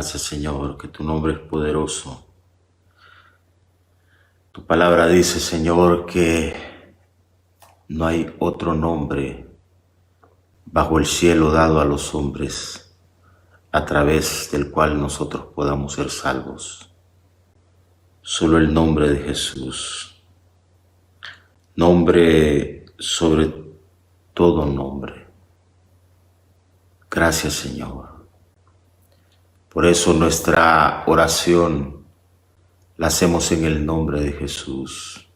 Gracias, Señor, que tu nombre es poderoso. Tu palabra dice, Señor, que no hay otro nombre bajo el cielo dado a los hombres a través del cual nosotros podamos ser salvos. Solo el nombre de Jesús. Nombre sobre todo nombre. Gracias, Señor. Por eso nuestra oración la hacemos en el nombre de Jesús.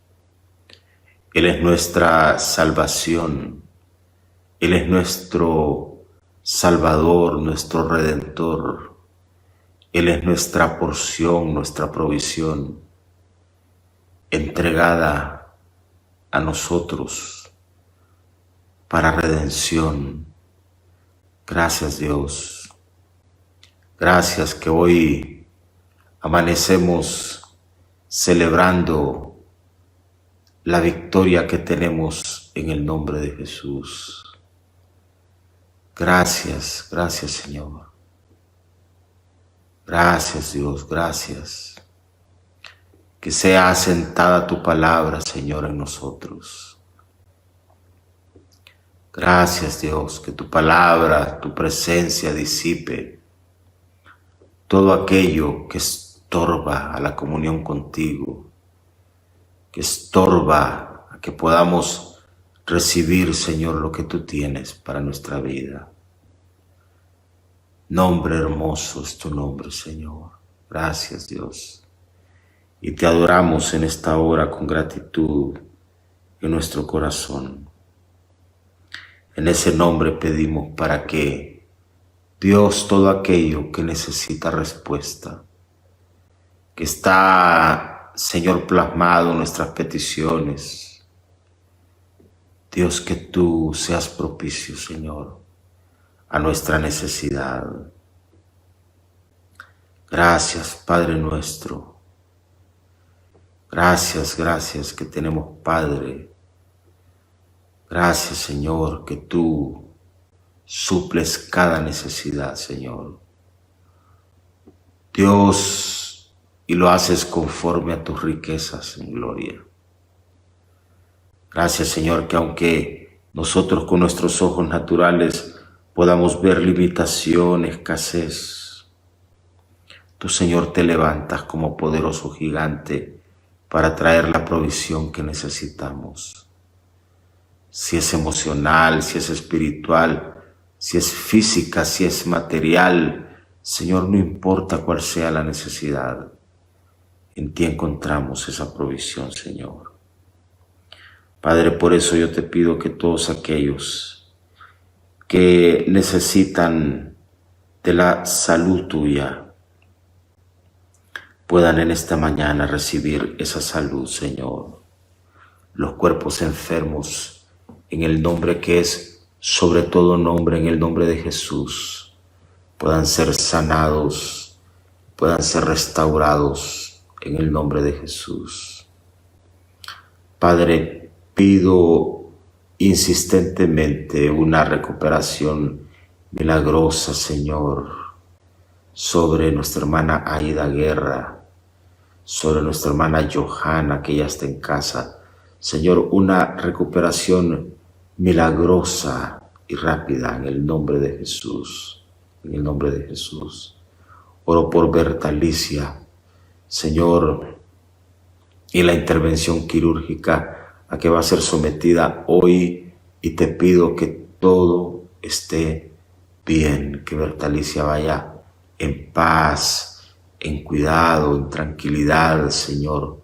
Él es nuestra salvación. Él es nuestro Salvador, nuestro Redentor. Él es nuestra porción, nuestra provisión, entregada a nosotros para redención. Gracias, Dios. Gracias que hoy amanecemos celebrando la victoria que tenemos en el nombre de Jesús. Gracias, gracias, Señor. Gracias, Dios, gracias. Que sea asentada tu palabra, Señor, en nosotros. Gracias, Dios, que tu palabra, tu presencia disipe todo aquello que estorba a la comunión contigo, que estorba a que podamos recibir, Señor, lo que tú tienes para nuestra vida. Nombre hermoso es tu nombre, Señor. Gracias, Dios. Y te adoramos en esta hora con gratitud en nuestro corazón. En ese nombre pedimos para que Dios, todo aquello que necesita respuesta, que está, Señor, plasmado en nuestras peticiones, Dios, que tú seas propicio, Señor, a nuestra necesidad. Gracias, Padre nuestro. Gracias, gracias que tenemos Padre. Gracias, Señor, que tú suples cada necesidad, Señor. Dios, y lo haces conforme a tus riquezas en gloria. Gracias, Señor, que aunque nosotros con nuestros ojos naturales podamos ver limitación, escasez, tú, Señor, te levantas como poderoso gigante para traer la provisión que necesitamos. Si es emocional, si es espiritual, si es física, si es material, Señor, no importa cuál sea la necesidad, en ti encontramos esa provisión, Señor. Padre, por eso yo te pido que todos aquellos que necesitan de la salud tuya puedan en esta mañana recibir esa salud, Señor. Los cuerpos enfermos, en el nombre que es sobre todo nombre, en el nombre de Jesús, puedan ser sanados, puedan ser restaurados en el nombre de Jesús. Padre, pido insistentemente una recuperación milagrosa, Señor, sobre nuestra hermana Aida Guerra, sobre nuestra hermana Johanna, que ya está en casa. Señor, una recuperación milagrosa y rápida en el nombre de Jesús, en el nombre de Jesús. Oro por Bertalicia, Señor, y la intervención quirúrgica a que va a ser sometida hoy, y te pido que todo esté bien, que Bertalicia vaya en paz, en cuidado, en tranquilidad, Señor.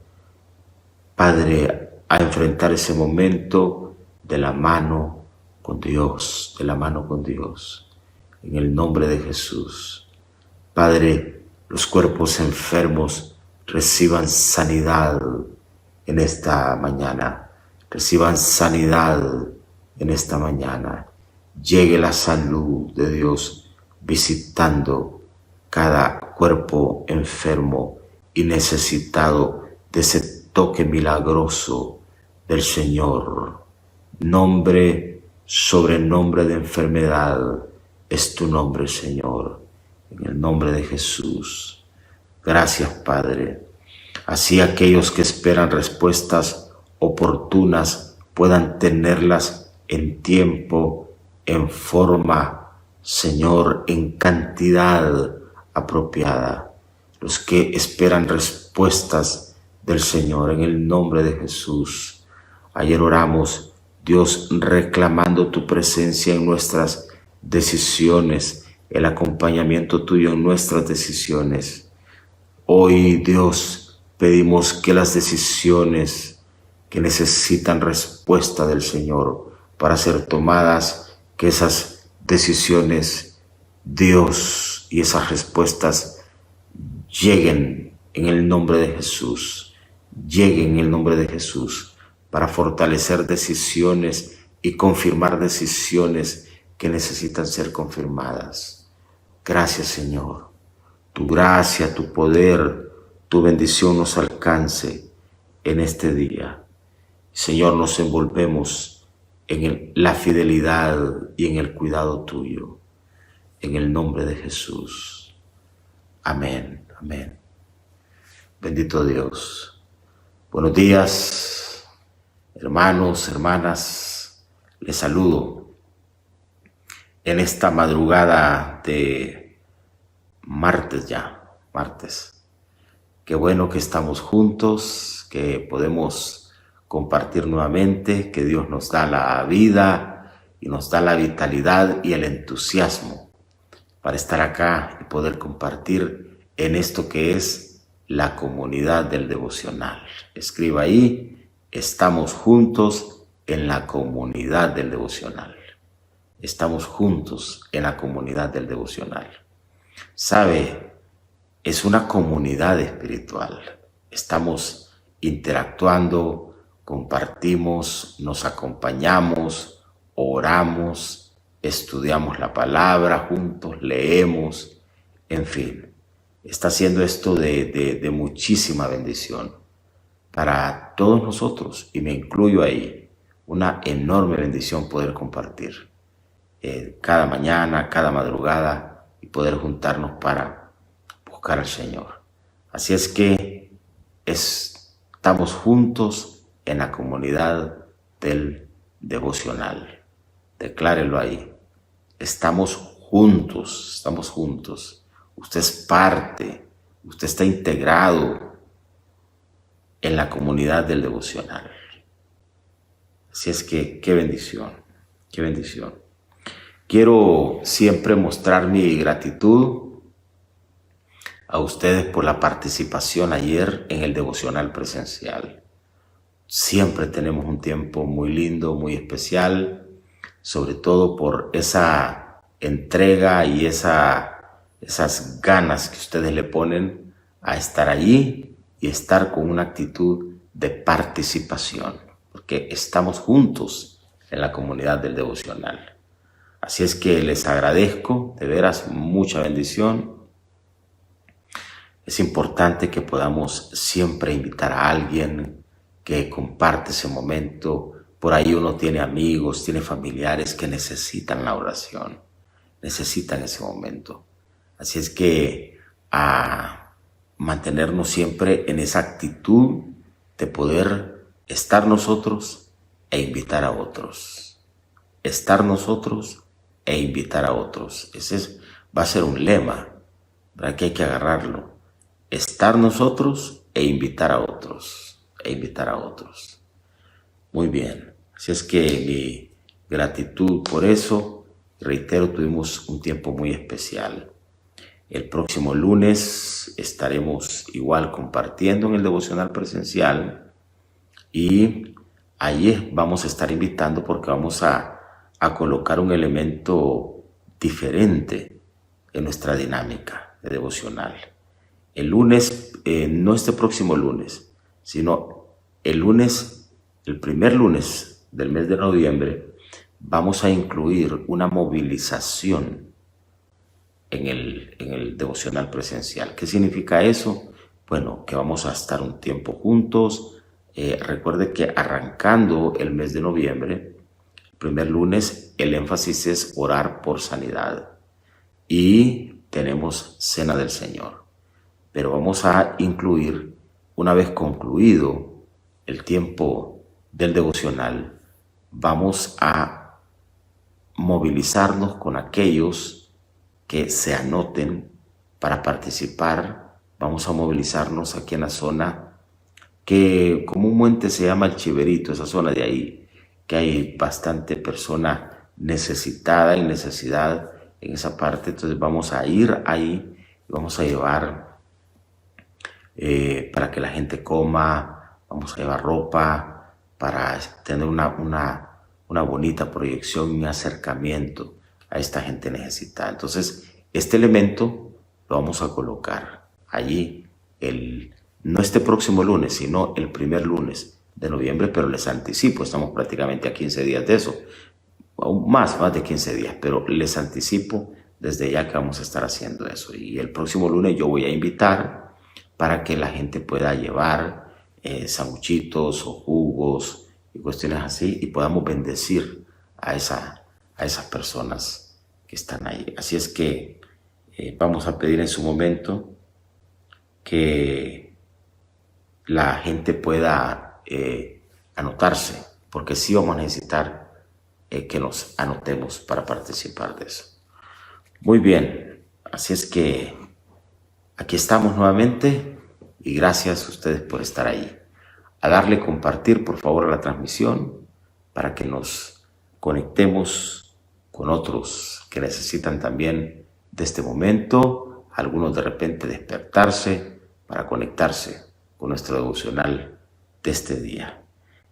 Padre, a enfrentar ese momento de la mano con Dios, de la mano con Dios, en el nombre de Jesús. Padre, los cuerpos enfermos reciban sanidad en esta mañana. reciban sanidad en esta mañana. Llegue la salud de Dios visitando cada cuerpo enfermo y necesitado de ese toque milagroso del Señor. Nombre sobre nombre de enfermedad es tu nombre, Señor, en el nombre de Jesús. Gracias, Padre. Así aquellos que esperan respuestas oportunas puedan tenerlas en tiempo, en forma, Señor, en cantidad apropiada. Los que esperan respuestas del Señor en el nombre de Jesús. Ayer oramos, Dios, reclamando tu presencia en nuestras decisiones, el acompañamiento tuyo en nuestras decisiones. Hoy, Dios, pedimos que las decisiones que necesitan respuesta del Señor para ser tomadas, que esas decisiones, Dios, y esas respuestas lleguen en el nombre de Jesús, lleguen en el nombre de Jesús, para fortalecer decisiones y confirmar decisiones que necesitan ser confirmadas. Gracias, Señor. Tu gracia, tu poder, tu bendición nos alcance en este día. Señor, nos envolvemos en la fidelidad y en el cuidado tuyo. En el nombre de Jesús. Amén, amén. Bendito Dios. Buenos días, hermanos, hermanas. Les saludo en esta madrugada de martes ya, martes. Qué bueno que estamos juntos, que podemos compartir nuevamente, que Dios nos da la vida y nos da la vitalidad y el entusiasmo para estar acá y poder compartir en esto que es la comunidad del devocional. Escriba ahí, estamos juntos en la comunidad del devocional. Estamos juntos en la comunidad del devocional. Sabe, es una comunidad espiritual. Estamos interactuando, compartimos, nos acompañamos, oramos, estudiamos la palabra juntos, leemos, en fin. Está haciendo esto de muchísima bendición para todos nosotros, y me incluyo ahí. Una enorme bendición poder compartir cada mañana, cada madrugada, y poder juntarnos para buscar al Señor. Así es que estamos juntos en la comunidad del devocional. Declárelo ahí. Estamos juntos, estamos juntos. Usted es parte, usted está integrado en la comunidad del devocional. Así es que qué bendición, qué bendición. Quiero siempre mostrar mi gratitud a ustedes por la participación ayer en el devocional presencial. Siempre tenemos un tiempo muy lindo, muy especial, sobre todo por esa entrega y esas ganas que ustedes le ponen a estar allí y estar con una actitud de participación, porque estamos juntos en la comunidad del devocional. Así es que les agradezco, de veras, mucha bendición. Es importante que podamos siempre invitar a alguien que comparte ese momento. Por ahí uno tiene amigos, tiene familiares que necesitan la oración, necesitan ese momento. Así es que a mantenernos siempre en esa actitud de poder estar nosotros e invitar a otros. Estar nosotros e invitar a otros. Ese va a ser un lema, ¿verdad? Que hay que agarrarlo. Estar nosotros e invitar a otros. Muy bien. Así es que mi gratitud por eso. Reitero, tuvimos un tiempo muy especial. El próximo lunes estaremos igual compartiendo en el devocional presencial, y allí vamos a estar invitando porque vamos a colocar un elemento diferente en nuestra dinámica de devocional. El lunes, no este próximo lunes, sino el lunes el primer lunes del mes de noviembre, vamos a incluir una movilización en el devocional presencial. ¿Qué significa eso? Bueno, que vamos a estar un tiempo juntos. Recuerde que arrancando el mes de noviembre, el primer lunes, el énfasis es orar por sanidad. Y tenemos Cena del Señor. Pero vamos a incluir, una vez concluido el tiempo del devocional, vamos a movilizarnos con aquellos que se anoten para participar. Vamos a movilizarnos aquí en la zona que comúnmente se llama el Chiverito, esa zona de ahí, que hay bastante persona necesitada y necesidad en esa parte. Entonces vamos a ir ahí y vamos a llevar para que la gente coma, vamos a llevar ropa para tener una bonita proyección y un acercamiento a esta gente necesitada. Entonces este elemento lo vamos a colocar allí no este próximo lunes, sino el primer lunes de noviembre, pero les anticipo, estamos prácticamente a 15 días de eso, aún más de 15 días, pero les anticipo desde ya que vamos a estar haciendo eso. Y el próximo lunes yo voy a invitar para que la gente pueda llevar sanguchitos o jugos y cuestiones así, y podamos bendecir a esas personas que están ahí. Así es que vamos a pedir en su momento que la gente pueda anotarse, porque sí vamos a necesitar que nos anotemos para participar de eso. Muy bien, así es que aquí estamos nuevamente y gracias a ustedes por estar ahí. A darle compartir por favor a la transmisión para que nos conectemos con otros que necesitan también de este momento, algunos de repente despertarse para conectarse con nuestro devocional de este día.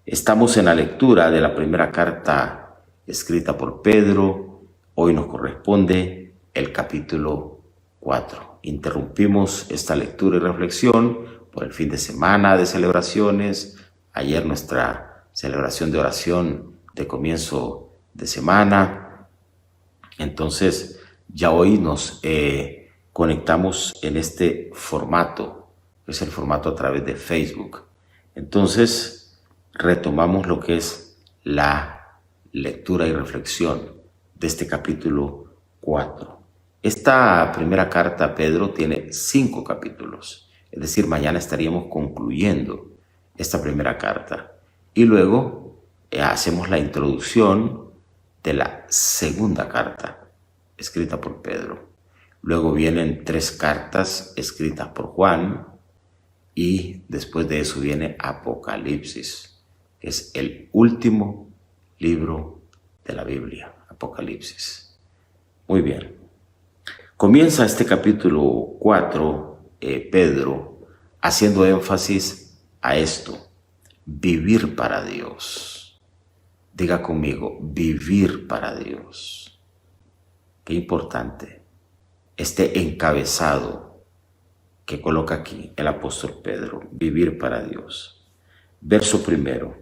Estamos en la lectura de la primera carta escrita por Pedro. Hoy nos corresponde el capítulo 4. Interrumpimos esta lectura y reflexión por el fin de semana de celebraciones. Ayer nuestra celebración de oración de comienzo de semana. Entonces ya hoy nos conectamos en este formato, que es el formato a través de Facebook. Entonces retomamos lo que es la lectura y reflexión de este capítulo 4. Esta primera carta a Pedro tiene 5 capítulos, es decir, mañana estaríamos concluyendo esta primera carta y luego hacemos la introducción de la segunda carta escrita por Pedro. Luego vienen 3 cartas escritas por Juan y después de eso viene Apocalipsis, que es el último libro de la Biblia, Apocalipsis. Muy bien. Comienza este capítulo 4, Pedro, haciendo énfasis a esto: vivir para Dios. Diga conmigo, vivir para Dios. Qué importante este encabezado que coloca aquí el apóstol Pedro, vivir para Dios. Verso 1,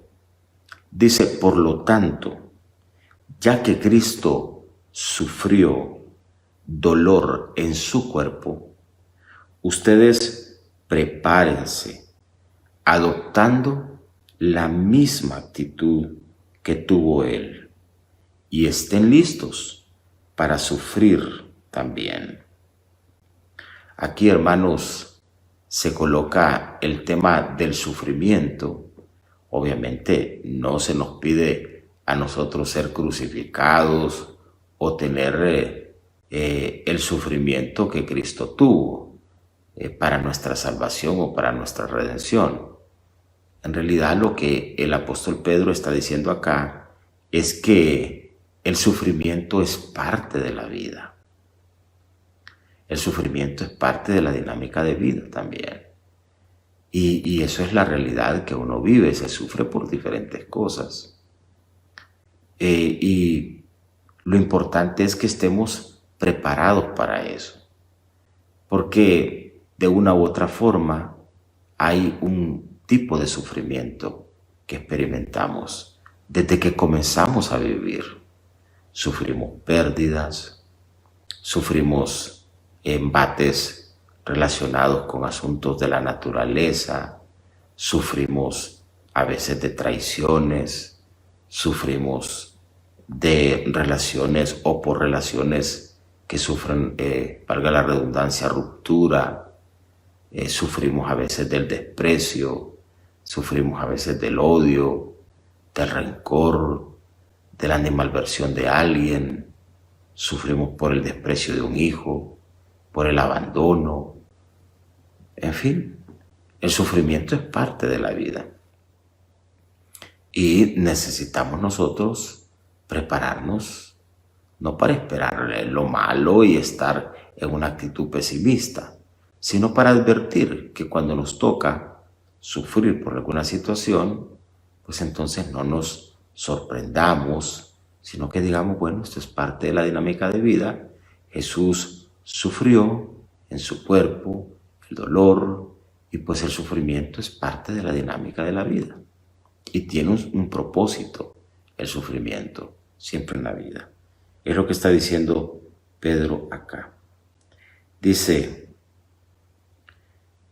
dice: por lo tanto, ya que Cristo sufrió dolor en su cuerpo, ustedes prepárense, adoptando la misma actitud que tuvo Él, y estén listos para sufrir también. Aquí, hermanos, se coloca el tema del sufrimiento. Obviamente no se nos pide a nosotros ser crucificados o tener el sufrimiento que Cristo tuvo para nuestra salvación o para nuestra redención. En realidad lo que el apóstol Pedro está diciendo acá es que el sufrimiento es parte de la vida. El sufrimiento es parte de la dinámica de vida también. Y eso es la realidad que uno vive, se sufre por diferentes cosas. Y lo importante es que estemos preparados para eso. Porque de una u otra forma hay un tipo de sufrimiento que experimentamos desde que comenzamos a vivir. Sufrimos pérdidas, sufrimos embates relacionados con asuntos de la naturaleza, sufrimos a veces de traiciones, sufrimos de relaciones o por relaciones que sufren, valga la redundancia, ruptura, sufrimos a veces del desprecio, sufrimos a veces del odio, del rencor, de la animalversión de alguien, sufrimos por el desprecio de un hijo, por el abandono, en fin, el sufrimiento es parte de la vida. Y necesitamos nosotros prepararnos, no para esperar lo malo y estar en una actitud pesimista, sino para advertir que cuando nos toca sufrir por alguna situación, pues entonces no nos sorprendamos, sino que digamos, bueno, esto es parte de la dinámica de vida. Jesús sufrió en su cuerpo el dolor y pues el sufrimiento es parte de la dinámica de la vida. Y tiene un propósito el sufrimiento siempre en la vida. Es lo que está diciendo Pedro acá. Dice,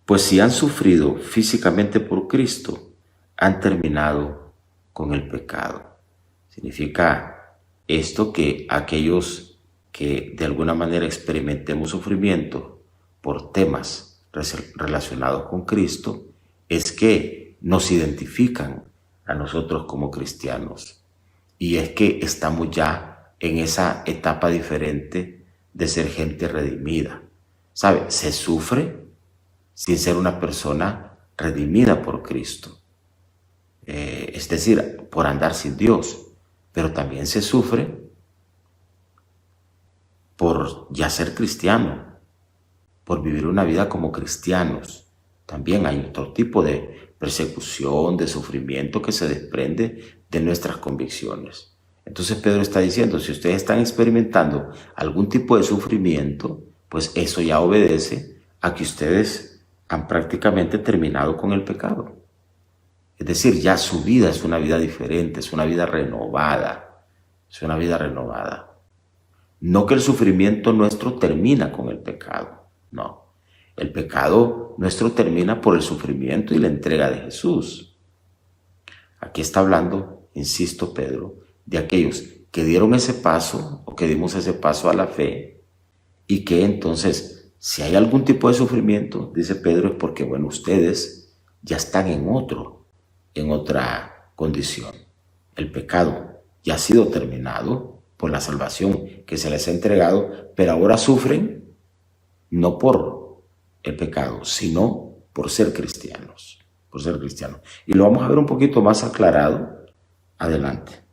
pues si han sufrido físicamente por Cristo, han terminado con el pecado. Significa esto que aquellos que de alguna manera experimentemos sufrimiento por temas relacionados con Cristo, es que nos identifican a nosotros como cristianos. Y es que estamos ya en esa etapa diferente de ser gente redimida. ¿Sabe? Se sufre sin ser una persona redimida por Cristo. Es decir, por andar sin Dios. Pero también se sufre por ya ser cristiano, por vivir una vida como cristianos. También hay otro tipo de persecución, de sufrimiento que se desprende de nuestras convicciones. Entonces Pedro está diciendo, si ustedes están experimentando algún tipo de sufrimiento, pues eso ya obedece a que ustedes han prácticamente terminado con el pecado. Es decir, ya su vida es una vida diferente, es una vida renovada, es una vida renovada. No que el sufrimiento nuestro termina con el pecado, no. El pecado nuestro termina por el sufrimiento y la entrega de Jesús. Aquí está hablando, insisto Pedro, de aquellos que dieron ese paso o que dimos ese paso a la fe y que entonces, si hay algún tipo de sufrimiento, dice Pedro, es porque, bueno, ustedes ya están en otra condición. El pecado ya ha sido terminado por la salvación que se les ha entregado, pero ahora sufren no por el pecado, sino por ser cristianos, por ser cristianos. Y lo vamos a ver un poquito más aclarado adelante.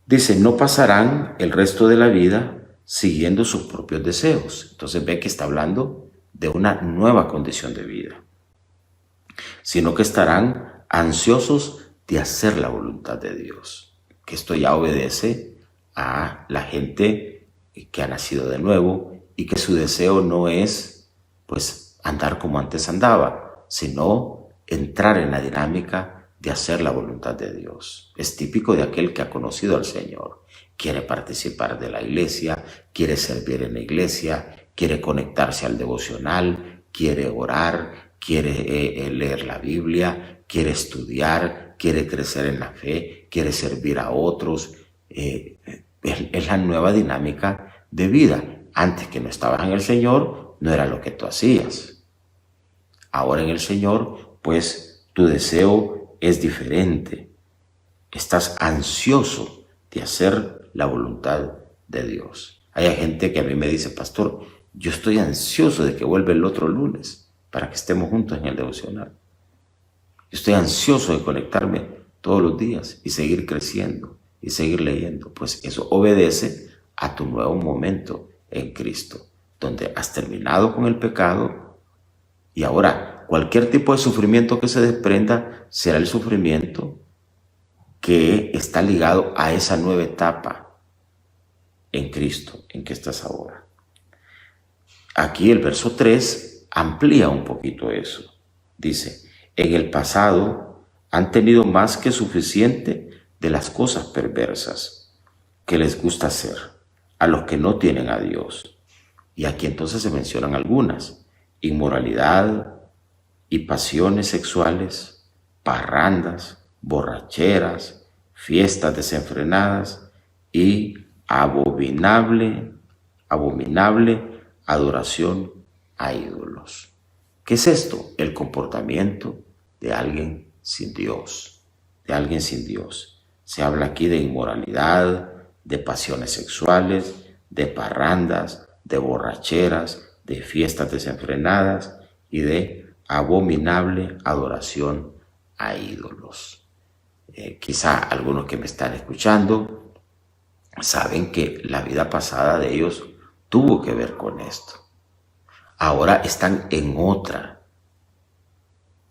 Dice, no pasarán el resto de la vida siguiendo sus propios deseos. Entonces ve que está hablando de una nueva condición de vida, sino que estarán ansiosos de hacer la voluntad de Dios. Que esto ya obedece a la gente que ha nacido de nuevo y que su deseo no es pues andar como antes andaba, sino entrar en la dinámica de hacer la voluntad de Dios. Es típico de aquel que ha conocido al Señor. Quiere participar de la iglesia, quiere servir en la iglesia, quiere conectarse al devocional, quiere orar, quiere leer la Biblia, quiere estudiar, quiere crecer en la fe, quiere servir a otros. Es la nueva dinámica de vida. Antes que no estabas en el Señor, no era lo que tú hacías. Ahora en el Señor, pues tu deseo es diferente. Estás ansioso de hacer la voluntad de Dios. Hay gente que a mí me dice, pastor, yo estoy ansioso de que vuelva el otro lunes para que estemos juntos en el devocional. Yo estoy ansioso de conectarme todos los días y seguir creciendo y seguir leyendo. Pues eso obedece a tu nuevo momento en Cristo, donde has terminado con el pecado y ahora cualquier tipo de sufrimiento que se desprenda será el sufrimiento que está ligado a esa nueva etapa en Cristo, en que estás ahora. Aquí el verso 3 amplía un poquito eso. Dice, en el pasado han tenido más que suficiente de las cosas perversas que les gusta hacer a los que no tienen a Dios. Y aquí entonces se mencionan algunas: inmoralidad y pasiones sexuales, parrandas, borracheras, fiestas desenfrenadas y abominable adoración a ídolos. ¿Qué es esto? El comportamiento de alguien sin Dios, Se habla aquí de inmoralidad, de pasiones sexuales, de parrandas, de borracheras, de fiestas desenfrenadas y de abominable adoración a ídolos. Quizá algunos que me están escuchando saben que la vida pasada de ellos tuvo que ver con esto. Ahora están en otra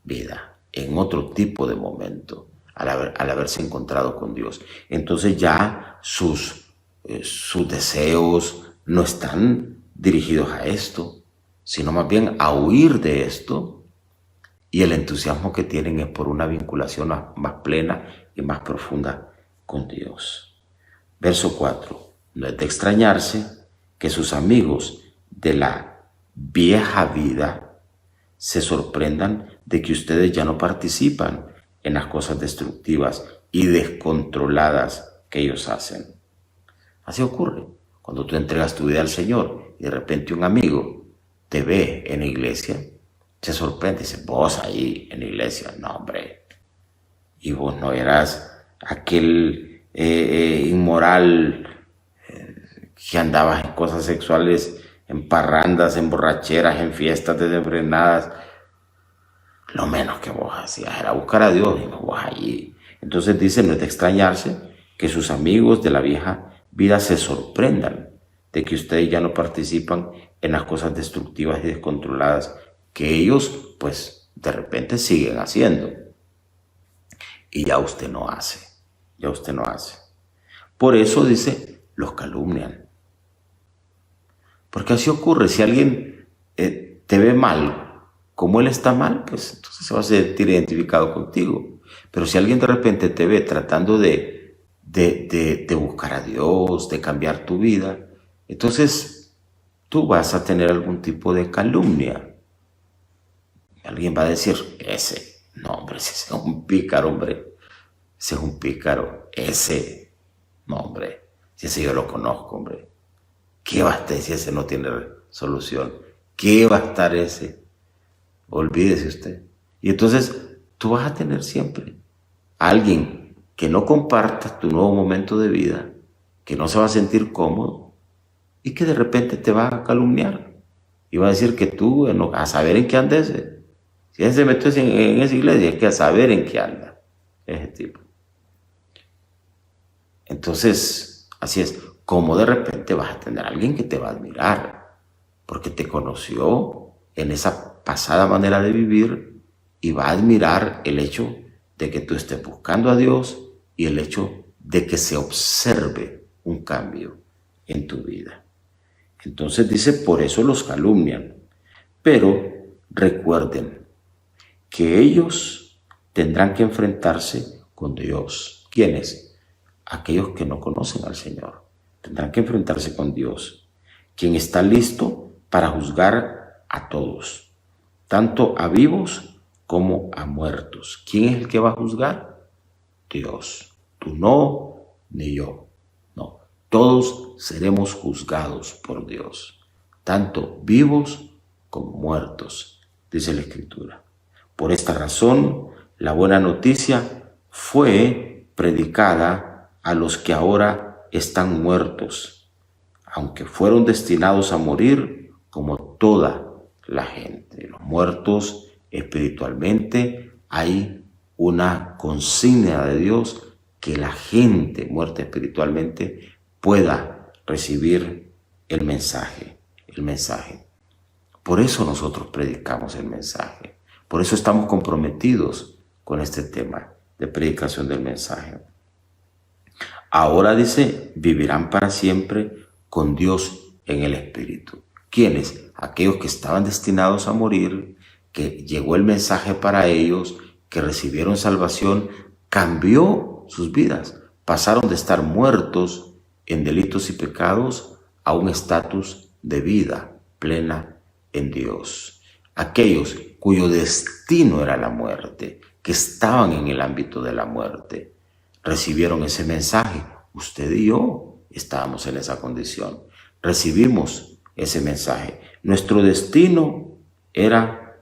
vida, en otro tipo de momento, al haberse encontrado con Dios. Entonces ya sus deseos no están dirigidos a esto, sino más bien a huir de esto, y el entusiasmo que tienen es por una vinculación más plena y más profunda con Dios. Verso 4. No es de extrañarse que sus amigos de la vieja vida se sorprendan de que ustedes ya no participan en las cosas destructivas y descontroladas que ellos hacen. Así ocurre cuando tú entregas tu vida al Señor y de repente un amigo te ve en la iglesia, se sorprende y dice: vos ahí en la iglesia, no hombre, y vos no eras aquel inmoral que andabas en cosas sexuales, en parrandas, en borracheras, en fiestas desenfrenadas. Lo menos que vos hacías era buscar a Dios y no vos allí. Entonces dice: no es de extrañarse que sus amigos de la vieja vida se sorprendan de que ustedes ya no participan en las cosas destructivas y descontroladas que ellos, pues, de repente siguen haciendo. Y ya usted no hace. Por eso dice: los calumnian. Porque así ocurre. Si alguien te ve mal, como él está mal, pues entonces se va a sentir identificado contigo. Pero si alguien de repente te ve tratando de buscar a Dios, de cambiar tu vida, entonces tú vas a tener algún tipo de calumnia. Alguien va a decir: no hombre, ese es un pícaro, hombre. Ese es un pícaro. No hombre, si ese yo lo conozco, hombre. ¿Qué va a estar si ese no tiene solución? ¿Qué va a estar ese? Olvídese usted. Y entonces tú vas a tener siempre a alguien que no comparta tu nuevo momento de vida, que no se va a sentir cómodo y que de repente te va a calumniar y va a decir que tú, a saber en qué anda ese. Si ese se metió en esa iglesia, es que a saber en qué anda ese tipo. Entonces, así es, como de repente vas a tener a alguien que te va a admirar, porque te conoció en esa pasada manera de vivir y va a admirar el hecho de que tú estés buscando a Dios y el hecho de que se observe un cambio en tu vida. Entonces dice: por eso los calumnian. Pero recuerden que ellos tendrán que enfrentarse con Dios. ¿Quiénes? Aquellos que no conocen al Señor. Tendrán que enfrentarse con Dios, quien está listo para juzgar a todos, tanto a vivos como a muertos. ¿Quién es el que va a juzgar? Dios. Tú no, ni yo. No. Todos seremos juzgados por Dios, tanto vivos como muertos, dice la Escritura. Por esta razón, la buena noticia fue predicada a los que ahora están muertos, aunque fueron destinados a morir como toda la gente. Los muertos espiritualmente, hay una consigna de Dios que la gente muerta espiritualmente pueda recibir el mensaje. Por eso nosotros predicamos el mensaje. Por eso estamos comprometidos con este tema de predicación del mensaje. Ahora dice: vivirán para siempre con Dios en el Espíritu. ¿Quiénes? Aquellos que estaban destinados a morir, que llegó el mensaje para ellos, que recibieron salvación cambió sus vidas. Pasaron de estar muertos en delitos y pecados a un estatus de vida plena en Dios. Aquellos cuyo destino era la muerte, que estaban en el ámbito de la muerte, recibieron ese mensaje. Usted y yo estábamos en esa condición. Recibimos ese mensaje. Nuestro destino era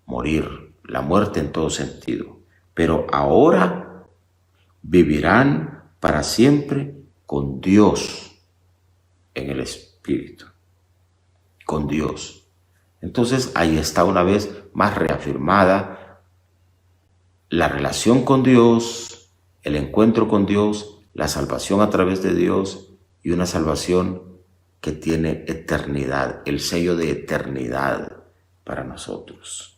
morir, la muerte en todo sentido. Pero ahora vivirán para siempre con Dios en el Espíritu. Con Dios. Entonces ahí está una vez más reafirmada la relación con Dios, el encuentro con Dios, la salvación a través de Dios y una salvación que tiene eternidad, el sello de eternidad para nosotros.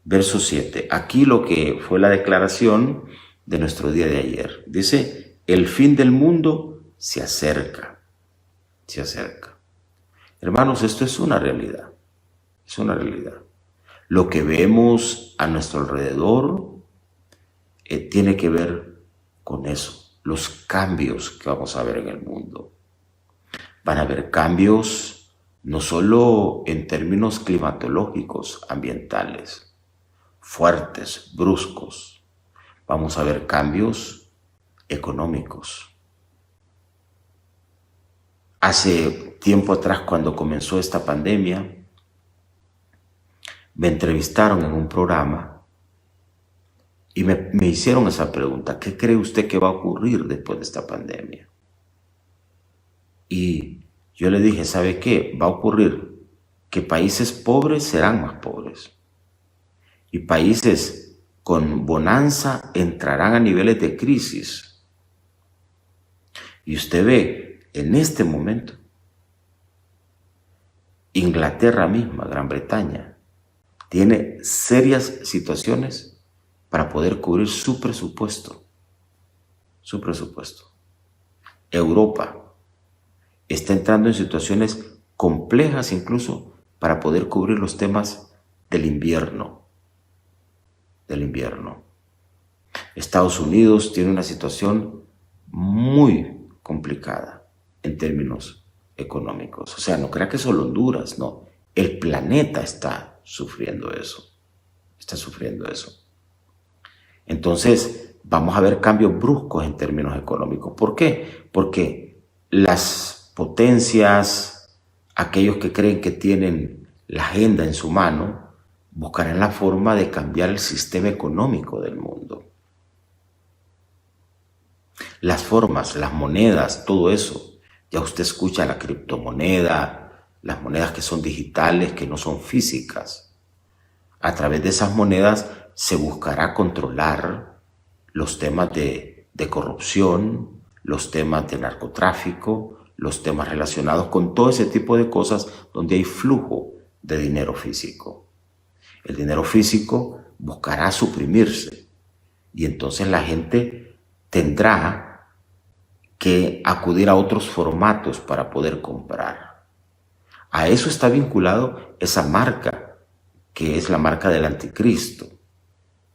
Verso 7. Aquí lo que fue la declaración de nuestro día de ayer. Dice, el fin del mundo se acerca. Se acerca. Hermanos, esto es una realidad. Es una realidad. Lo que vemos a nuestro alrededor tiene que ver con eso. Los cambios que vamos a ver en el mundo. Van a haber cambios no solo en términos climatológicos, ambientales, fuertes, bruscos. Vamos a ver cambios económicos. Hace tiempo atrás, cuando comenzó esta pandemia, me entrevistaron en un programa y me hicieron esa pregunta: ¿qué cree usted que va a ocurrir después de esta pandemia? Y yo le dije, ¿sabe qué? Va a ocurrir que países pobres serán más pobres y países con bonanza entrarán a niveles de crisis. Y usted ve, en este momento, Inglaterra misma, Gran Bretaña, tiene serias situaciones para poder cubrir su presupuesto. Su presupuesto. Europa está entrando en situaciones complejas incluso para poder cubrir los temas del invierno. Estados Unidos tiene una situación muy complicada en términos económicos. O sea, no crea que solo Honduras, no. El planeta está sufriendo eso. Está sufriendo eso. Entonces, vamos a ver cambios bruscos en términos económicos. ¿Por qué? Porque las potencias, aquellos que creen que tienen la agenda en su mano, buscarán la forma de cambiar el sistema económico del mundo. Las formas, las monedas, todo eso. Ya usted escucha la criptomoneda, las monedas que son digitales, que no son físicas. A través de esas monedas se buscará controlar los temas de corrupción, los temas de narcotráfico, los temas relacionados con todo ese tipo de cosas donde hay flujo de dinero físico. El dinero físico buscará suprimirse y entonces la gente tendrá que acudir a otros formatos para poder comprar. A eso está vinculado esa marca, que es la marca del anticristo.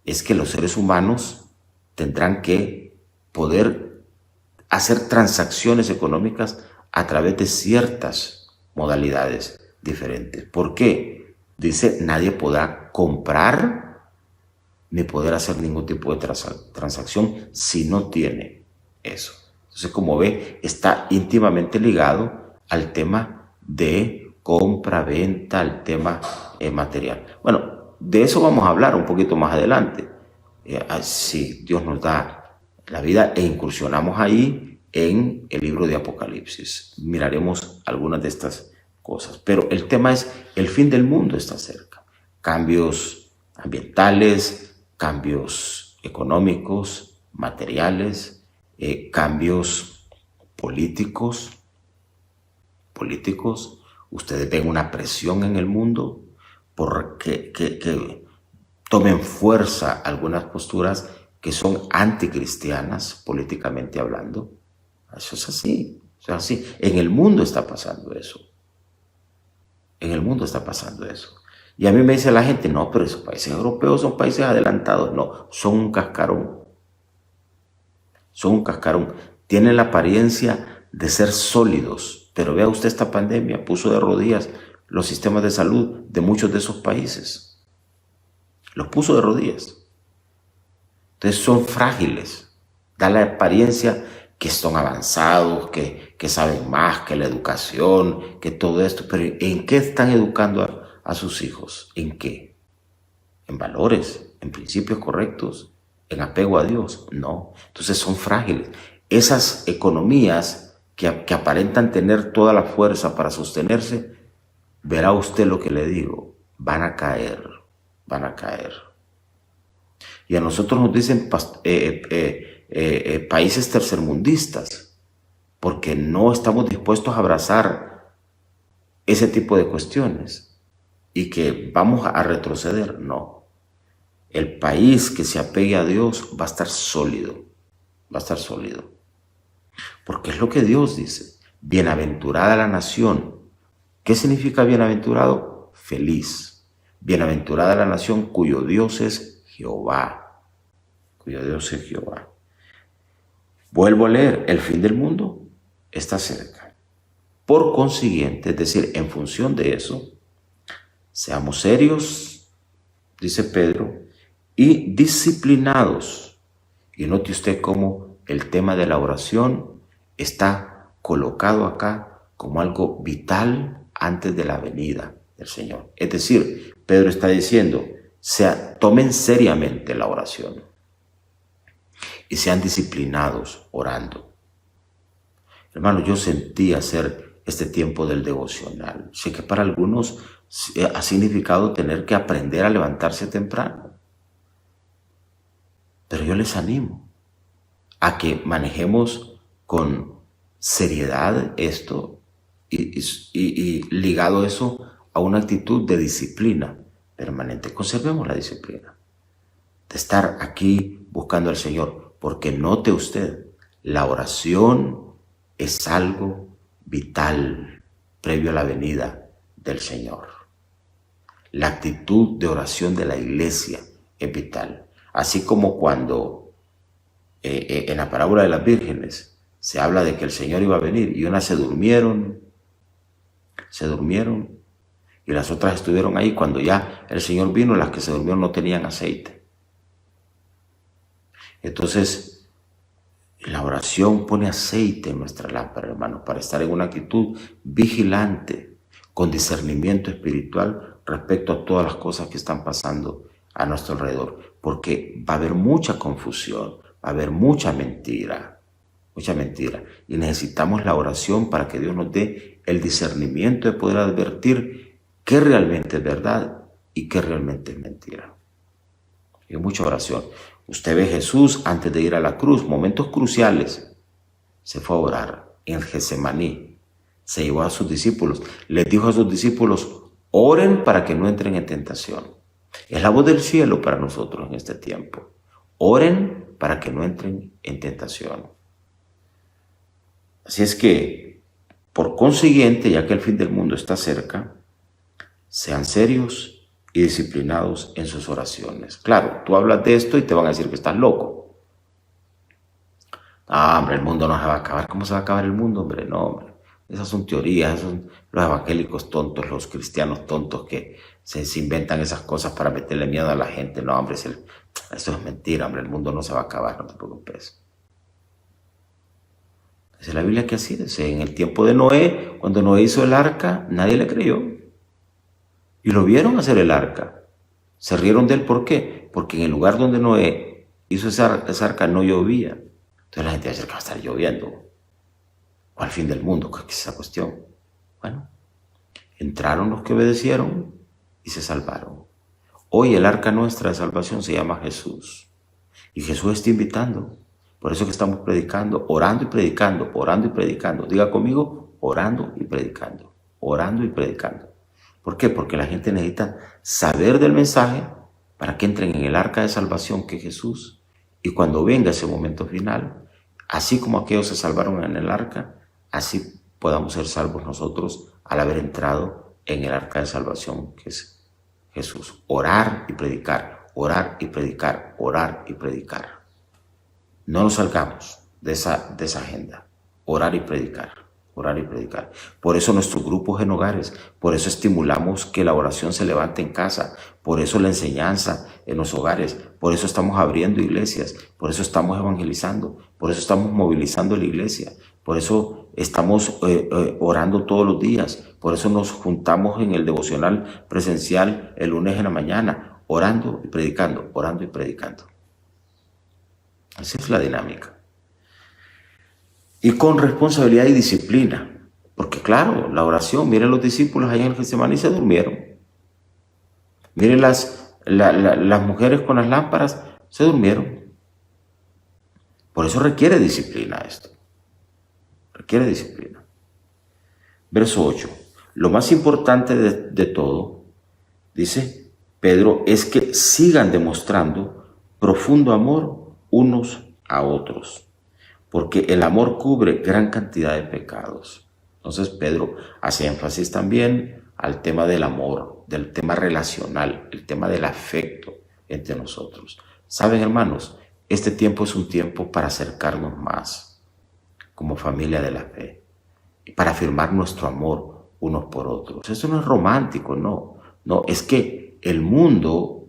Es que los seres humanos tendrán que poder hacer transacciones económicas a través de ciertas modalidades diferentes. ¿Por qué? Dice, nadie podrá comprar ni poder hacer ningún tipo de transacción si no tiene eso. Entonces, como ve, está íntimamente ligado al tema de compra-venta, al tema material. Bueno, de eso vamos a hablar un poquito más adelante. Si Dios nos da la vida e incursionamos ahí en el libro de Apocalipsis. Miraremos algunas de estas cosas. Pero el tema es, el fin del mundo está cerca. Cambios ambientales, cambios económicos, materiales, cambios políticos. Ustedes ven una presión en el mundo porque que tomen fuerza algunas posturas que son anticristianas, políticamente hablando. Eso es así, eso es así. En el mundo está pasando eso. En el mundo está pasando eso. Y a mí me dice la gente, no, pero esos países europeos son países adelantados. No, son un cascarón. Son un cascarón. Tienen la apariencia de ser sólidos, pero vea usted, esta pandemia puso de rodillas los sistemas de salud de muchos de esos países. Los puso de rodillas. Entonces son frágiles. Da la apariencia que son avanzados, que saben más, que la educación, que todo esto. Pero ¿en qué están educando a sus hijos? ¿En qué? ¿En valores? ¿En principios correctos? ¿En apego a Dios? No. Entonces son frágiles. Esas economías que aparentan tener toda la fuerza para sostenerse, verá usted lo que le digo, van a caer, van a caer. Y a nosotros nos dicen países tercermundistas, porque no estamos dispuestos a abrazar ese tipo de cuestiones y que vamos a retroceder. No. El país que se apegue a Dios va a estar sólido, va a estar sólido. Porque es lo que Dios dice. Bienaventurada la nación. ¿Qué significa bienaventurado? Feliz. Bienaventurada la nación cuyo Dios es Jehová. Cuyo Dios es Jehová. Vuelvo a leer, el fin del mundo está cerca. Por consiguiente, es decir, en función de eso, seamos serios, dice Pedro, y disciplinados. Y note usted cómo el tema de la oración está colocado acá como algo vital antes de la venida del Señor. Es decir, Pedro está diciendo, tomen seriamente la oración y sean disciplinados orando. Hermano, yo sentí hacer este tiempo del devocional. Sé que para algunos ha significado tener que aprender a levantarse temprano. Pero yo les animo a que manejemos con seriedad esto y ligado eso a una actitud de disciplina permanente. Conservemos la disciplina de estar aquí buscando al Señor, porque note usted, la oración es algo vital previo a la venida del Señor. La actitud de oración de la iglesia es vital. Así como cuando en la parábola de las vírgenes se habla de que el Señor iba a venir y unas se durmieron y las otras estuvieron ahí. Cuando ya el Señor vino, las que se durmieron no tenían aceite. Entonces, la oración pone aceite en nuestra lámpara, hermanos, para estar en una actitud vigilante, con discernimiento espiritual respecto a todas las cosas que están pasando a nuestro alrededor, porque va a haber mucha confusión, va a haber mucha mentira, y necesitamos la oración para que Dios nos dé el discernimiento de poder advertir qué realmente es verdad y qué realmente es mentira. Y mucha oración. Usted ve Jesús antes de ir a la cruz, momentos cruciales, se fue a orar en Getsemaní, se llevó a sus discípulos, les dijo a sus discípulos, oren para que no entren en tentación. Es la voz del cielo para nosotros en este tiempo. Oren para que no entren en tentación. Así es que, por consiguiente, ya que el fin del mundo está cerca, sean serios y disciplinados en sus oraciones. Claro, tú hablas de esto y te van a decir que estás loco. Ah, hombre, el mundo no se va a acabar. ¿Cómo se va a acabar el mundo, hombre? No, hombre. Esas son teorías, esos son los evangélicos tontos, los cristianos tontos que se inventan esas cosas para meterle miedo a la gente. No, hombre, eso es mentira, hombre, el mundo no se va a acabar, no te preocupes. Dice la Biblia que así es. En el tiempo de Noé, cuando Noé hizo el arca, nadie le creyó. Y lo vieron hacer el arca. Se rieron de él, ¿por qué? Porque en el lugar donde Noé hizo esa arca no llovía. Entonces la gente va a decir que va a estar lloviendo. O al fin del mundo, ¿qué es esa cuestión? Bueno, entraron los que obedecieron y se salvaron. Hoy el arca nuestra de salvación se llama Jesús. Y Jesús está invitando. Por eso que estamos predicando, orando y predicando, orando y predicando. Diga conmigo, orando y predicando, orando y predicando. ¿Por qué? Porque la gente necesita saber del mensaje para que entren en el arca de salvación que es Jesús. Y cuando venga ese momento final, así como aquellos se salvaron en el arca, así podamos ser salvos nosotros al haber entrado en el arca de salvación que es Jesús. Orar y predicar, orar y predicar, orar y predicar. No nos salgamos de esa agenda. Orar y predicar, orar y predicar. Por eso nuestros grupos en hogares, por eso estimulamos que la oración se levante en casa, por eso la enseñanza en los hogares, por eso estamos abriendo iglesias, por eso estamos evangelizando, por eso estamos movilizando la iglesia, por eso estamos orando todos los días, por eso nos juntamos en el devocional presencial el lunes en la mañana, orando y predicando, orando y predicando. Esa es la dinámica. Y con responsabilidad y disciplina. Porque claro, la oración, miren los discípulos allá en el Getsemaní se durmieron. Miren las mujeres con las lámparas se durmieron. Por eso requiere disciplina esto. Requiere disciplina. Verso 8. Lo más importante de todo, dice Pedro, es que sigan demostrando profundo amor unos a otros, porque el amor cubre gran cantidad de pecados. Entonces Pedro hace énfasis también al tema del amor, del tema relacional, el tema del afecto entre nosotros. ¿Saben, hermanos? Este tiempo es un tiempo para acercarnos más como familia de la fe y para afirmar nuestro amor unos por otros. Eso no es romántico, no. No, es que el mundo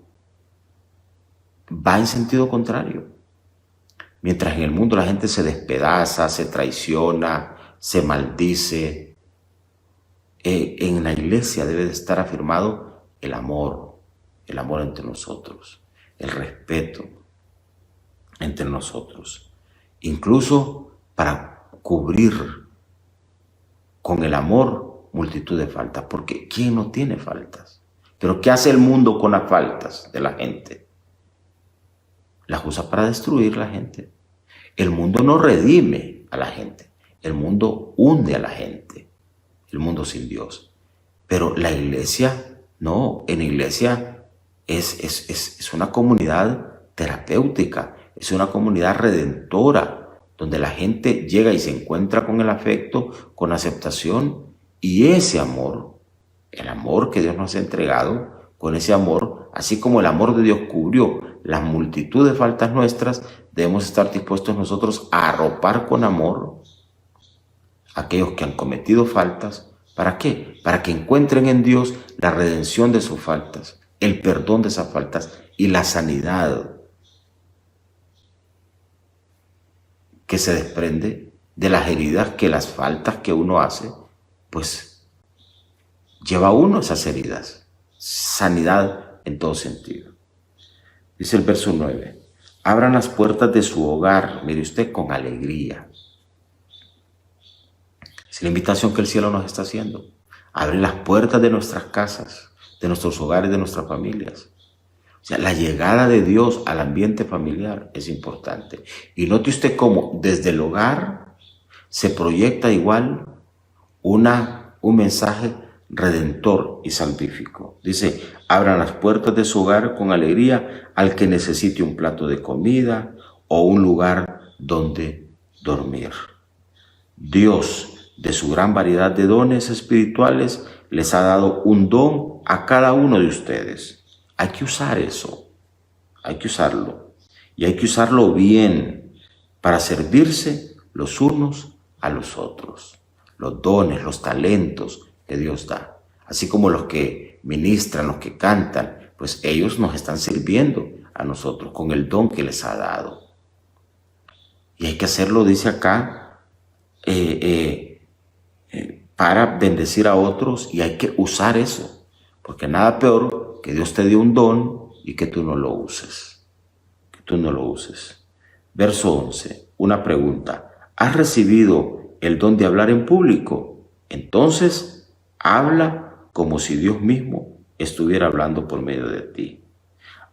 va en sentido contrario. Mientras en el mundo la gente se despedaza, se traiciona, se maldice, en la iglesia debe de estar afirmado el amor entre nosotros, el respeto entre nosotros, incluso para cubrir con el amor multitud de faltas, porque ¿quién no tiene faltas? Pero ¿qué hace el mundo con las faltas de la gente? Las usa para destruir a la gente. El mundo no redime a la gente. El mundo hunde a la gente. El mundo sin Dios. Pero la iglesia, no. En la iglesia es una comunidad terapéutica. Es una comunidad redentora. Donde la gente llega y se encuentra con el afecto, con aceptación. Y ese amor, el amor que Dios nos ha entregado, con ese amor, así como el amor de Dios cubrió la multitud de faltas nuestras, debemos estar dispuestos nosotros a arropar con amor a aquellos que han cometido faltas. ¿Para qué? Para que encuentren en Dios la redención de sus faltas, el perdón de esas faltas y la sanidad que se desprende de las heridas que las faltas que uno hace, pues lleva a uno esas heridas. Sanidad en todo sentido. Dice el verso 9, abran las puertas de su hogar, mire usted, con alegría. Es la invitación que el cielo nos está haciendo. Abre las puertas de nuestras casas, de nuestros hogares, de nuestras familias. O sea, la llegada de Dios al ambiente familiar es importante. Y note usted cómo desde el hogar se proyecta igual un mensaje redentor y salvífico. Dice, abran las puertas de su hogar con alegría al que necesite un plato de comida o un lugar donde dormir. Dios, de su gran variedad de dones espirituales, les ha dado un don a cada uno de ustedes. Hay que usar eso, hay que usarlo, y hay que usarlo bien para servirse los unos a los otros. Los dones, los talentos que Dios da, así como los que ministran, los que cantan, pues ellos nos están sirviendo a nosotros con el don que les ha dado. Y hay que hacerlo, dice acá, para bendecir a otros, y hay que usar eso, porque nada peor que Dios te dio un don y que tú no lo uses. Que tú no lo uses. Verso 11, una pregunta. ¿Has recibido el don de hablar en público? Entonces, habla como si Dios mismo estuviera hablando por medio de ti.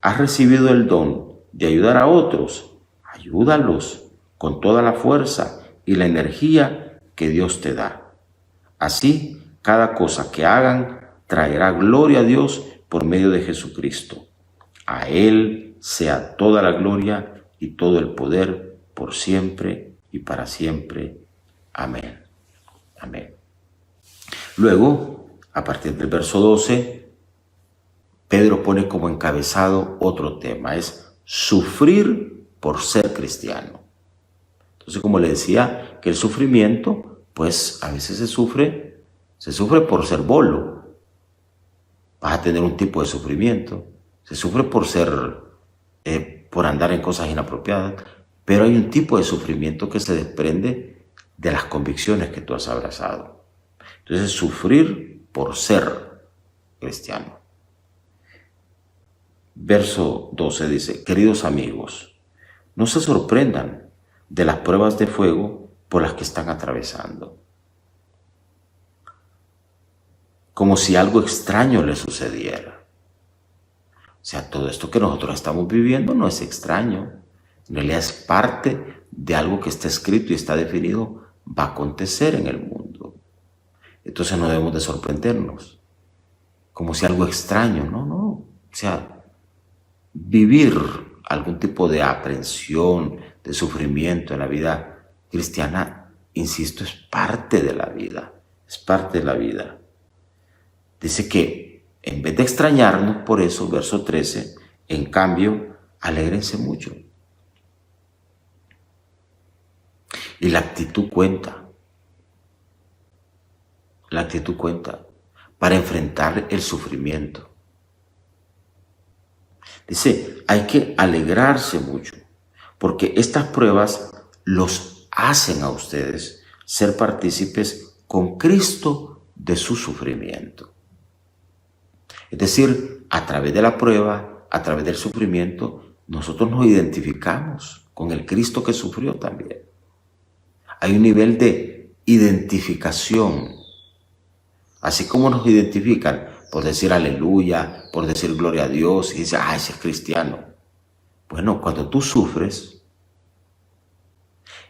¿Has recibido el don de ayudar a otros? Ayúdalos con toda la fuerza y la energía que Dios te da. Así, cada cosa que hagan traerá gloria a Dios por medio de Jesucristo. A Él sea toda la gloria y todo el poder por siempre y para siempre. Amén. Amén. Luego, a partir del verso 12, Pedro pone como encabezado otro tema, es sufrir por ser cristiano. Entonces, como le decía, que el sufrimiento, pues a veces se sufre por ser bolo. Vas a tener un tipo de sufrimiento. Se sufre por andar en cosas inapropiadas, pero hay un tipo de sufrimiento que se desprende de las convicciones que tú has abrazado. Entonces, sufrir por ser cristiano. Verso 12 dice, queridos amigos, no se sorprendan de las pruebas de fuego por las que están atravesando, como si algo extraño les sucediera. O sea, todo esto que nosotros estamos viviendo no es extraño, en realidad es parte de algo que está escrito y está definido, va a acontecer en el mundo. Entonces no debemos de sorprendernos, como si algo extraño, no. O sea, vivir algún tipo de aprensión, de sufrimiento en la vida cristiana, insisto, es parte de la vida, es parte de la vida. Dice que en vez de extrañarnos por eso, verso 13, en cambio, alégrense mucho. Y la actitud cuenta. La actitud cuenta para enfrentar el sufrimiento. Dice, hay que alegrarse mucho, porque estas pruebas los hacen a ustedes ser partícipes con Cristo de su sufrimiento. Es decir, a través de la prueba, a través del sufrimiento, nosotros nos identificamos con el Cristo que sufrió también. Hay un nivel de identificación. Así como nos identifican por decir aleluya, por decir gloria a Dios, y dice, ese es cristiano. Bueno, cuando tú sufres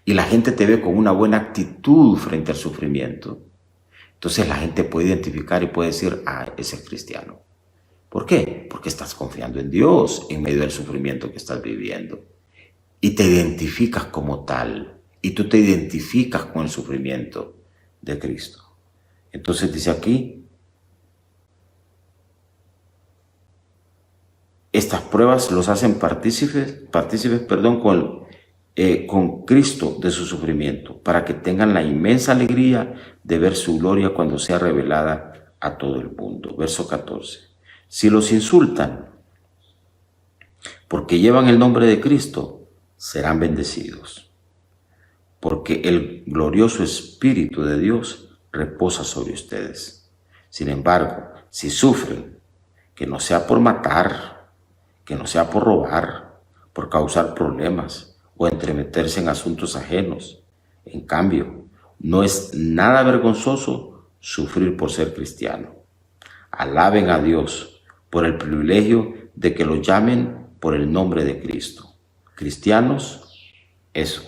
y la gente te ve con una buena actitud frente al sufrimiento, entonces la gente puede identificar y puede decir, ese es cristiano. ¿Por qué? Porque estás confiando en Dios en medio del sufrimiento que estás viviendo. Y te identificas como tal. Y tú te identificas con el sufrimiento de Cristo. Entonces dice aquí, estas pruebas los hacen partícipes con Cristo de su sufrimiento, para que tengan la inmensa alegría de ver su gloria cuando sea revelada a todo el mundo. Verso 14. Si los insultan porque llevan el nombre de Cristo, serán bendecidos, porque el glorioso Espíritu de Dios reposa sobre ustedes. Sin embargo, si sufren, que no sea por matar, que no sea por robar, por causar problemas o entremeterse en asuntos ajenos. En cambio, no es nada vergonzoso sufrir por ser cristiano. Alaben a Dios por el privilegio de que lo llamen por el nombre de Cristo. Cristianos, eso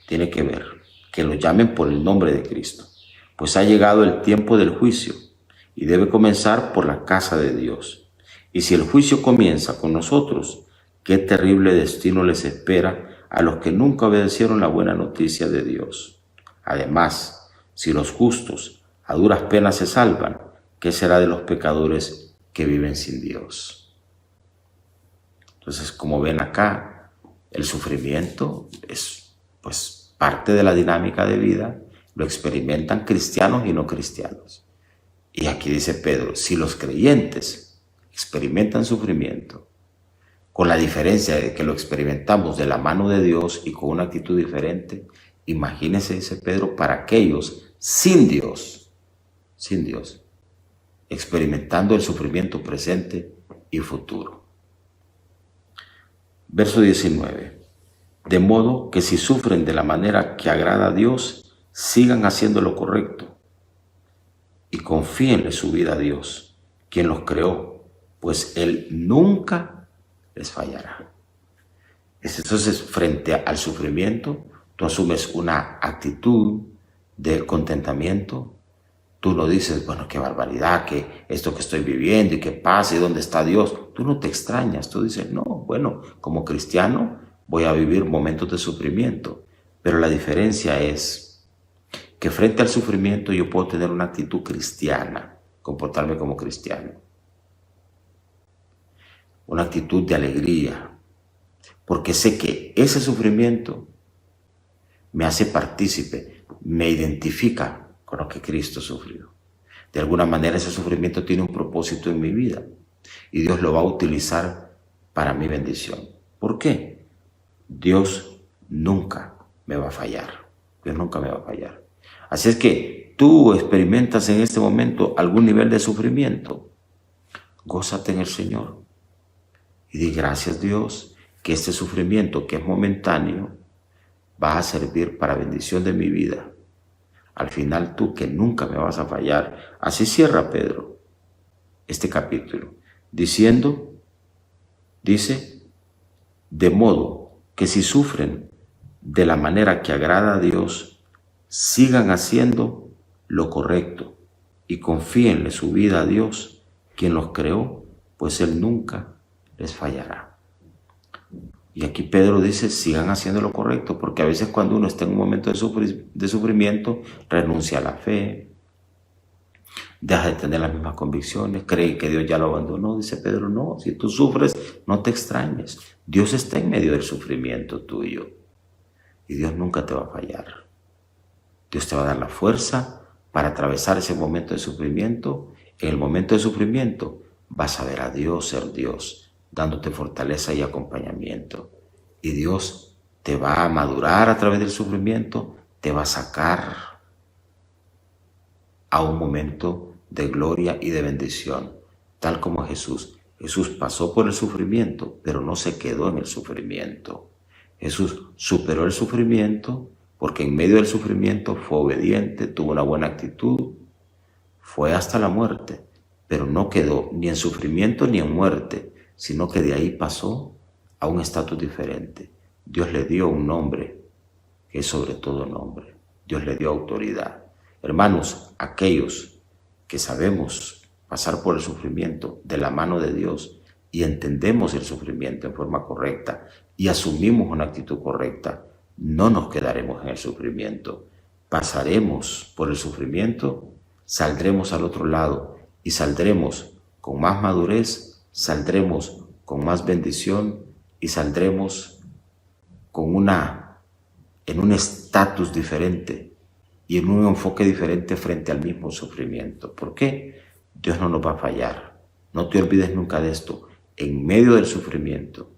tiene que ver, que lo llamen por el nombre de Cristo, pues ha llegado el tiempo del juicio y debe comenzar por la casa de Dios. Y si el juicio comienza con nosotros, qué terrible destino les espera a los que nunca obedecieron la buena noticia de Dios. Además, si los justos a duras penas se salvan, ¿qué será de los pecadores que viven sin Dios? Entonces, como ven acá, el sufrimiento es pues parte de la dinámica de vida, lo experimentan cristianos y no cristianos. Y aquí dice Pedro, si los creyentes experimentan sufrimiento, con la diferencia de que lo experimentamos de la mano de Dios y con una actitud diferente, imagínense, dice Pedro, para aquellos sin Dios, experimentando el sufrimiento presente y futuro. Verso 19. De modo que si sufren de la manera que agrada a Dios, sigan haciendo lo correcto y confíenle su vida a Dios, quien los creó, pues Él nunca les fallará. Entonces, frente al sufrimiento, tú asumes una actitud de contentamiento. Tú no dices, bueno, qué barbaridad, que esto que estoy viviendo y qué pasa y dónde está Dios. Tú no te extrañas, tú dices, no, bueno, como cristiano voy a vivir momentos de sufrimiento. Pero la diferencia es que frente al sufrimiento yo puedo tener una actitud cristiana, comportarme como cristiano. una actitud de alegría, porque sé que ese sufrimiento me hace partícipe, me identifica con lo que Cristo sufrió. De alguna manera ese sufrimiento tiene un propósito en mi vida y Dios lo va a utilizar para mi bendición. ¿Por qué? Dios nunca me va a fallar. Dios nunca me va a fallar. Así es que tú experimentas en este momento algún nivel de sufrimiento. Gózate en el Señor y di gracias, Dios, que este sufrimiento que es momentáneo va a servir para bendición de mi vida. Al final tú que nunca me vas a fallar. Así cierra Pedro este capítulo diciendo, dice, de modo que si sufren de la manera que agrada a Dios, sigan haciendo lo correcto y confíenle su vida a Dios, quien los creó, pues Él nunca les fallará. Y aquí Pedro dice, sigan haciendo lo correcto, porque a veces cuando uno está en un momento de sufrimiento, renuncia a la fe, deja de tener las mismas convicciones, cree que Dios ya lo abandonó. Dice Pedro, no, si tú sufres, no te extrañes. Dios está en medio del sufrimiento tuyo y Dios nunca te va a fallar. Dios te va a dar la fuerza para atravesar ese momento de sufrimiento. En el momento de sufrimiento vas a ver a Dios ser Dios, dándote fortaleza y acompañamiento. Y Dios te va a madurar a través del sufrimiento, te va a sacar a un momento de gloria y de bendición, tal como Jesús. Jesús pasó por el sufrimiento, pero no se quedó en el sufrimiento. Jesús superó el sufrimiento porque en medio del sufrimiento fue obediente, tuvo una buena actitud, fue hasta la muerte, pero no quedó ni en sufrimiento ni en muerte, sino que de ahí pasó a un estatus diferente. Dios le dio un nombre que es sobre todo nombre. Dios le dio autoridad. Hermanos, aquellos que sabemos pasar por el sufrimiento de la mano de Dios y entendemos el sufrimiento en forma correcta y asumimos una actitud correcta, no nos quedaremos en el sufrimiento. Pasaremos por el sufrimiento, saldremos al otro lado y saldremos con más madurez, saldremos con más bendición y saldremos en un estatus diferente y en un enfoque diferente frente al mismo sufrimiento. ¿Por qué? Dios no nos va a fallar. No te olvides nunca de esto. En medio del sufrimiento,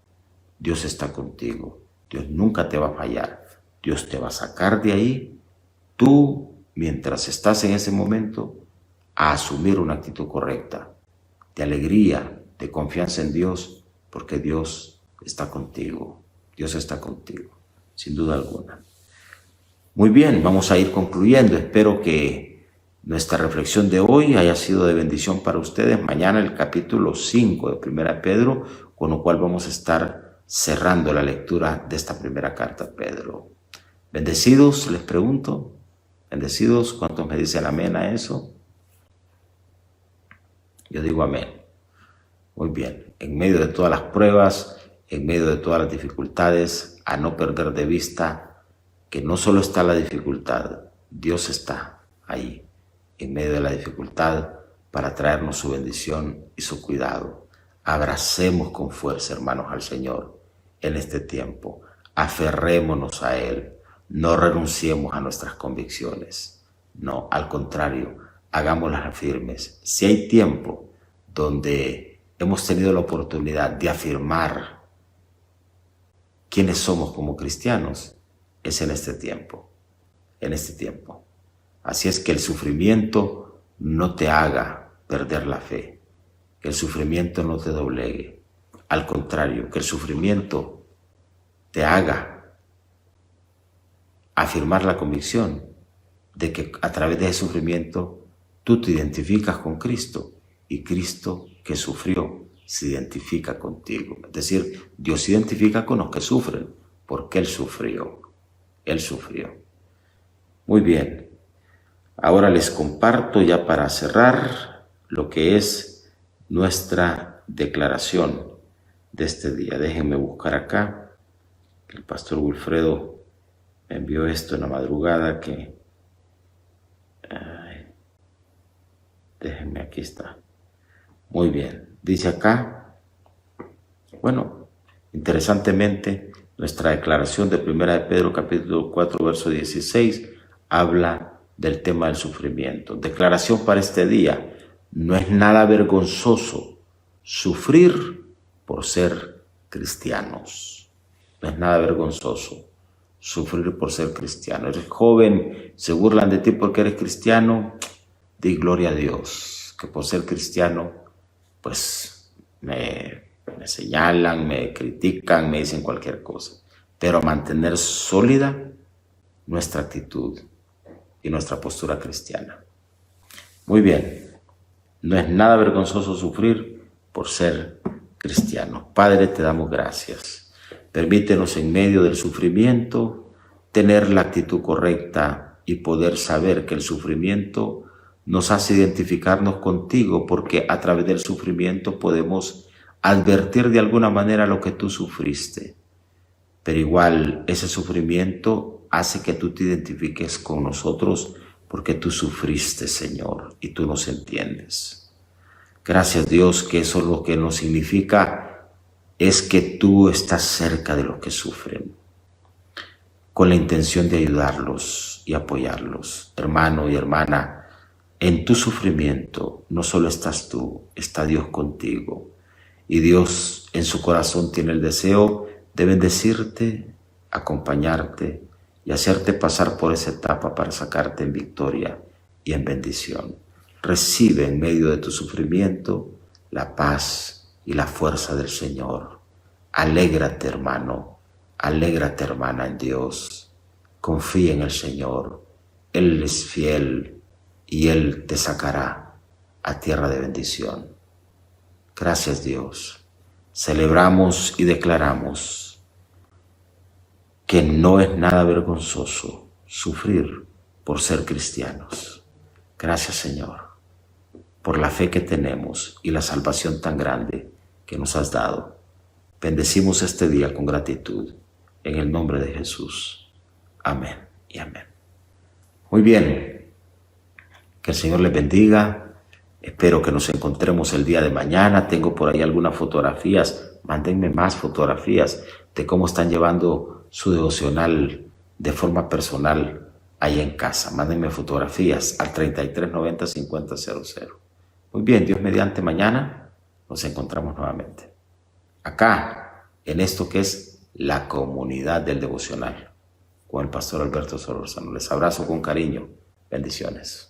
Dios está contigo. Dios nunca te va a fallar. Dios te va a sacar de ahí. Tú, mientras estás en ese momento, a asumir una actitud correcta, de alegría, de confianza en Dios, porque Dios está contigo. Dios está contigo, sin duda alguna. Muy bien, vamos a ir concluyendo. Espero que nuestra reflexión de hoy haya sido de bendición para ustedes. Mañana el capítulo 5 de 1 Pedro, con lo cual vamos a estar cerrando la lectura de esta primera carta a Pedro. Bendecidos, les pregunto. Bendecidos, ¿cuántos me dicen amén a eso? Yo digo amén. Muy bien, en medio de todas las pruebas, en medio de todas las dificultades, a no perder de vista que no solo está la dificultad, Dios está ahí, en medio de la dificultad, para traernos su bendición y su cuidado. Abracemos con fuerza, hermanos, al Señor en este tiempo. Aferrémonos a Él. No renunciemos a nuestras convicciones. No, al contrario, hagámoslas firmes. Si hay tiempo donde hemos tenido la oportunidad de afirmar quiénes somos como cristianos, es en este tiempo, en este tiempo. Así es que el sufrimiento no te haga perder la fe, que el sufrimiento no te doblegue. Al contrario, que el sufrimiento te haga afirmar la convicción de que a través de ese sufrimiento tú te identificas con Cristo y Cristo que sufrió se identifica contigo. Es decir, Dios se identifica con los que sufren porque Él sufrió. Él sufrió. Muy bien. Ahora les comparto ya para cerrar lo que es nuestra declaración de este día. Déjenme buscar acá. El pastor Wilfredo me envió esto en la madrugada que... déjenme, aquí está. Muy bien. Dice acá, Bueno, interesantemente, nuestra declaración de 1 de Pedro capítulo 4, verso 16, habla del tema del sufrimiento. Declaración para este día: no es nada vergonzoso sufrir por ser cristianos. No es nada vergonzoso sufrir por ser cristiano. Eres joven, se burlan de ti porque eres cristiano, di gloria a Dios, que por ser cristiano, pues me señalan, me critican, me dicen cualquier cosa. Pero mantener sólida nuestra actitud y nuestra postura cristiana. Muy bien, no es nada vergonzoso sufrir por ser cristiano. Padre, te damos gracias. Permítenos en medio del sufrimiento tener la actitud correcta y poder saber que el sufrimiento nos hace identificarnos contigo, porque a través del sufrimiento podemos advertir de alguna manera lo que tú sufriste. Pero igual ese sufrimiento hace que tú te identifiques con nosotros porque tú sufriste, Señor, y tú nos entiendes. Gracias, Dios, que eso lo que nos significa es que tú estás cerca de los que sufren, con la intención de ayudarlos y apoyarlos. Hermano y hermana, en tu sufrimiento no solo estás tú, está Dios contigo. Y Dios en su corazón tiene el deseo de bendecirte, acompañarte y hacerte pasar por esa etapa para sacarte en victoria y en bendición. Recibe en medio de tu sufrimiento la paz y la fuerza del Señor. Alégrate, hermano, alégrate, hermana, en Dios. Confía en el Señor. Él es fiel y Él te sacará a tierra de bendición. Gracias, Dios. Celebramos y declaramos que no es nada vergonzoso sufrir por ser cristianos. Gracias, Señor, por la fe que tenemos y la salvación tan grande que nos has dado. Bendecimos este día con gratitud, en el nombre de Jesús. Amén y amén. Muy bien, que el Señor les bendiga. Espero que nos encontremos el día de mañana. Tengo por ahí algunas fotografías. Mándenme más fotografías de cómo están llevando su devocional de forma personal ahí en casa. Mándenme fotografías al 3390-5000. Muy bien, Dios mediante, mañana nos encontramos nuevamente acá, en esto que es la comunidad del devocional, con el pastor Alberto Solorzano. Les abrazo con cariño. Bendiciones.